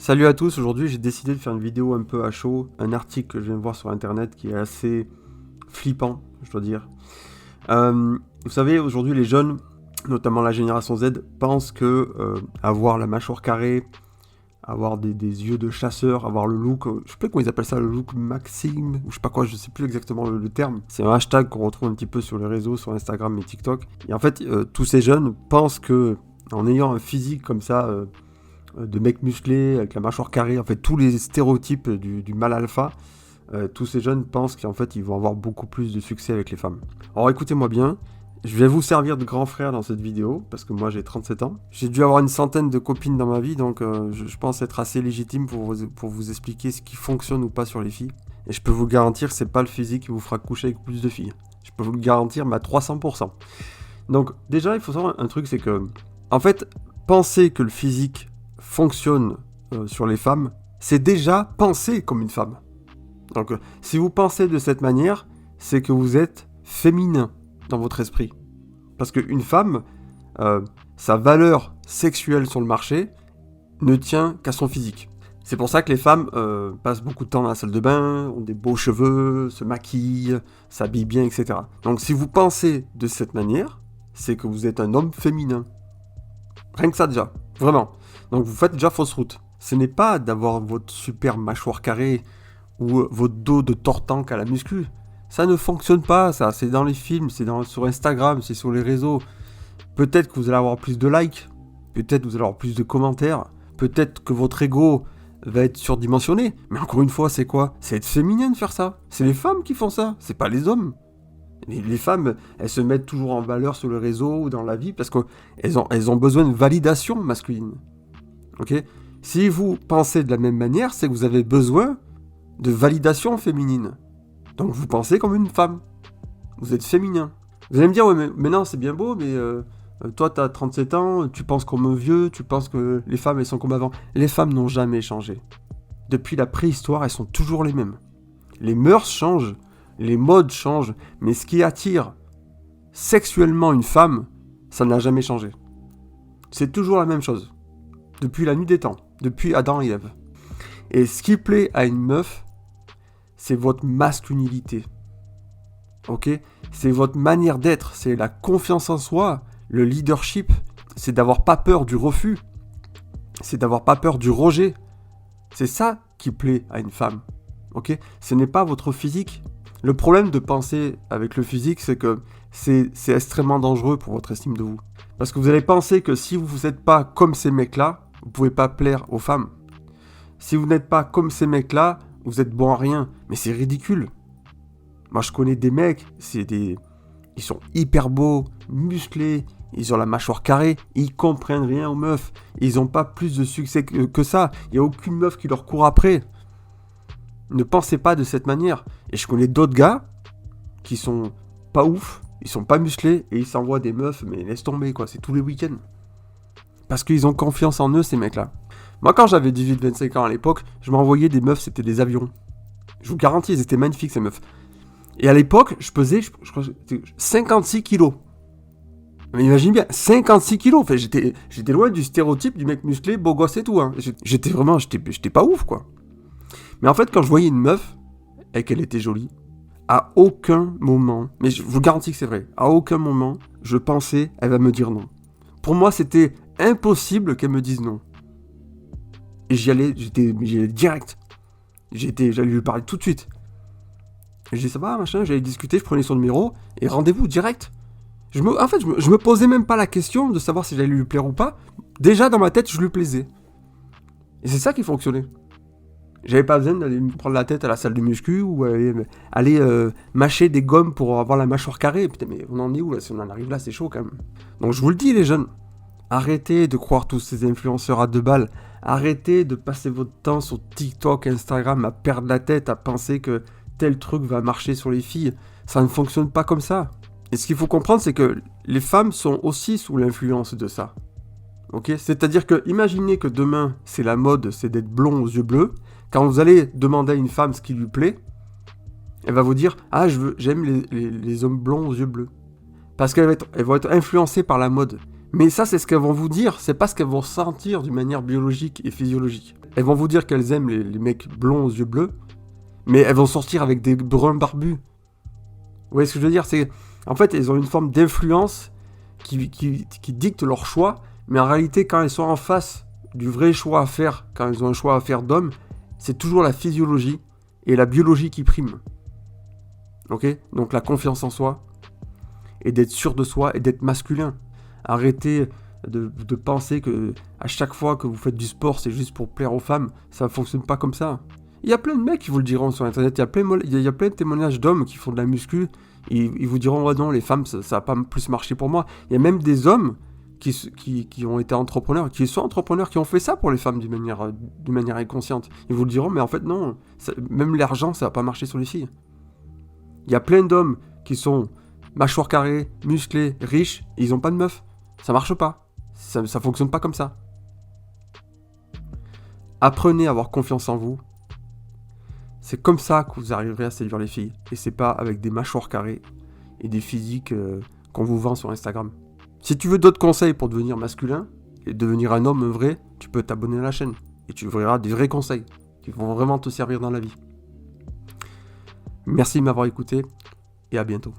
Salut à tous, aujourd'hui j'ai décidé de faire une vidéo un peu à chaud, un article que je viens de voir sur internet qui est assez flippant, je dois dire. Vous savez, aujourd'hui les jeunes, notamment la génération Z, pensent que avoir la mâchoire carrée, avoir des yeux de chasseur, avoir le look, je sais pas comment ils appellent ça, le look Maxime, ou je sais pas quoi, je sais plus exactement le terme. C'est un hashtag qu'on retrouve un petit peu sur les réseaux, sur Instagram et TikTok. Et en fait, tous ces jeunes pensent que en ayant un physique comme ça, de mecs musclés, avec la mâchoire carrée, en fait tous les stéréotypes du mâle alpha, tous ces jeunes pensent qu'en fait ils vont avoir beaucoup plus de succès avec les femmes. Alors écoutez-moi bien, je vais vous servir de grand frère dans cette vidéo, parce que moi j'ai 37 ans. J'ai dû avoir une centaine de copines dans ma vie, donc je pense être assez légitime pour vous expliquer ce qui fonctionne ou pas sur les filles. Et je peux vous garantir que c'est pas le physique qui vous fera coucher avec plus de filles. Je peux vous le garantir, mais à 300%. Donc déjà il faut savoir un truc, c'est que, en fait, penser que le physique fonctionne sur les femmes, c'est déjà penser comme une femme. Donc, si vous pensez de cette manière, c'est que vous êtes féminin dans votre esprit. Parce qu'une femme, sa valeur sexuelle sur le marché ne tient qu'à son physique. C'est pour ça que les femmes passent beaucoup de temps dans la salle de bain, ont des beaux cheveux, se maquillent, s'habillent bien, etc. Donc, si vous pensez de cette manière, c'est que vous êtes un homme féminin. Rien que ça déjà, vraiment. Donc vous faites déjà fausse route. Ce n'est pas d'avoir votre super mâchoire carrée ou votre dos de tortank à la muscu. Ça ne fonctionne pas, ça. C'est dans les films, sur Instagram, c'est sur les réseaux. Peut-être que vous allez avoir plus de likes, peut-être que vous allez avoir plus de commentaires, peut-être que votre ego va être surdimensionné. Mais encore une fois, c'est quoi? C'est être féminin de faire ça. C'est les femmes qui font ça, c'est pas les hommes. Les femmes, elles se mettent toujours en valeur sur le réseau ou dans la vie parce qu'elles ont besoin de validation masculine. Ok? Si vous pensez de la même manière, c'est que vous avez besoin de validation féminine. Donc vous pensez comme une femme. Vous êtes féminin. Vous allez me dire, ouais, mais non, c'est bien beau, mais toi, t'as 37 ans, tu penses comme un vieux, tu penses que les femmes, elles sont comme avant. Les femmes n'ont jamais changé. Depuis la préhistoire, elles sont toujours les mêmes. Les mœurs changent. Les modes changent, mais ce qui attire sexuellement une femme, ça n'a jamais changé. C'est toujours la même chose. Depuis la nuit des temps, depuis Adam et Ève. Et ce qui plaît à une meuf, c'est votre masculinité. Ok? C'est votre manière d'être, c'est la confiance en soi, le leadership, c'est d'avoir pas peur du refus, c'est d'avoir pas peur du rejet. C'est ça qui plaît à une femme. Ok? Ce n'est pas votre physique. Le problème de penser avec le physique, c'est que c'est extrêmement dangereux pour votre estime de vous. Parce que vous allez penser que si vous n'êtes pas comme ces mecs-là, vous ne pouvez pas plaire aux femmes. Si vous n'êtes pas comme ces mecs-là, vous êtes bon à rien. Mais c'est ridicule. Moi, je connais des mecs, ils sont hyper beaux, musclés, ils ont la mâchoire carrée, ils comprennent rien aux meufs. Ils n'ont pas plus de succès que ça. Il n'y a aucune meuf qui leur court après. Ne pensez pas de cette manière. Et je connais d'autres gars qui sont pas ouf, ils sont pas musclés et ils s'envoient des meufs, mais laisse tomber quoi, c'est tous les week-ends. Parce qu'ils ont confiance en eux ces mecs-là. Moi quand j'avais 18-25 ans à l'époque, je m'envoyais des meufs, c'était des avions. Je vous garantis, ils étaient magnifiques ces meufs. Et à l'époque, je pesais, je crois, 56 kilos. Mais imagine bien, 56 kilos, enfin, j'étais loin du stéréotype du mec musclé, beau gosse et tout. Hein. J'étais pas ouf quoi. Mais en fait, quand je voyais une meuf, et qu'elle était jolie, à aucun moment, mais je vous garantis que c'est vrai, à aucun moment, je pensais, elle va me dire non. Pour moi, c'était impossible qu'elle me dise non. Et j'y allais direct. J'allais lui parler tout de suite. Et je dis ça va, machin, j'allais discuter, je prenais son numéro, et rendez-vous direct. Je me posais même pas la question de savoir si j'allais lui plaire ou pas. Déjà, dans ma tête, je lui plaisais. Et c'est ça qui fonctionnait. J'avais pas besoin d'aller me prendre la tête à la salle de muscu ou aller mâcher des gommes pour avoir la mâchoire carrée. Putain, mais on en est où là? Si on en arrive là, c'est chaud quand même. Donc je vous le dis les jeunes, arrêtez de croire tous ces influenceurs à deux balles. Arrêtez de passer votre temps sur TikTok, Instagram à perdre la tête, à penser que tel truc va marcher sur les filles. Ça ne fonctionne pas comme ça. Et ce qu'il faut comprendre, c'est que les femmes sont aussi sous l'influence de ça. Ok? C'est-à-dire que imaginez que demain, c'est la mode, c'est d'être blond aux yeux bleus. Quand vous allez demander à une femme ce qui lui plaît, elle va vous dire « Ah, j'aime les hommes blonds aux yeux bleus. » Parce qu'elle va être influencée par la mode. Mais ça, c'est ce qu'elles vont vous dire, c'est pas ce qu'elles vont sentir d'une manière biologique et physiologique. Elles vont vous dire qu'elles aiment les mecs blonds aux yeux bleus, mais elles vont sortir avec des bruns barbus. Vous voyez ce que je veux dire? C'est, en fait, elles ont une forme d'influence qui dicte leur choix, mais en réalité, quand elles sont en face du vrai choix à faire, quand elles ont un choix à faire d'homme, c'est toujours la physiologie et la biologie qui priment. Ok? Donc la confiance en soi, et d'être sûr de soi, et d'être masculin. Arrêtez de penser que à chaque fois que vous faites du sport, c'est juste pour plaire aux femmes. Ça ne fonctionne pas comme ça. Il y a plein de mecs qui vous le diront sur internet. Il y a plein de témoignages d'hommes qui font de la muscu. Et ils vous diront, ouais, non, les femmes, ça va pas plus marcher pour moi. Il y a même des hommes qui ont été entrepreneurs, qui sont entrepreneurs, qui ont fait ça pour les femmes d'une manière inconsciente. Ils vous le diront, mais en fait, non. Même l'argent, ça va pas marcher sur les filles. Il y a plein d'hommes qui sont mâchoire carrée, musclés, riches, et ils ont pas de meuf. Ça marche pas. Ça fonctionne pas comme ça. Apprenez à avoir confiance en vous. C'est comme ça que vous arriverez à séduire les filles. Et c'est pas avec des mâchoires carrées et des physiques qu'on vous vend sur Instagram. Si tu veux d'autres conseils pour devenir masculin et devenir un homme vrai, tu peux t'abonner à la chaîne. Et tu verras des vrais conseils qui vont vraiment te servir dans la vie. Merci de m'avoir écouté et à bientôt.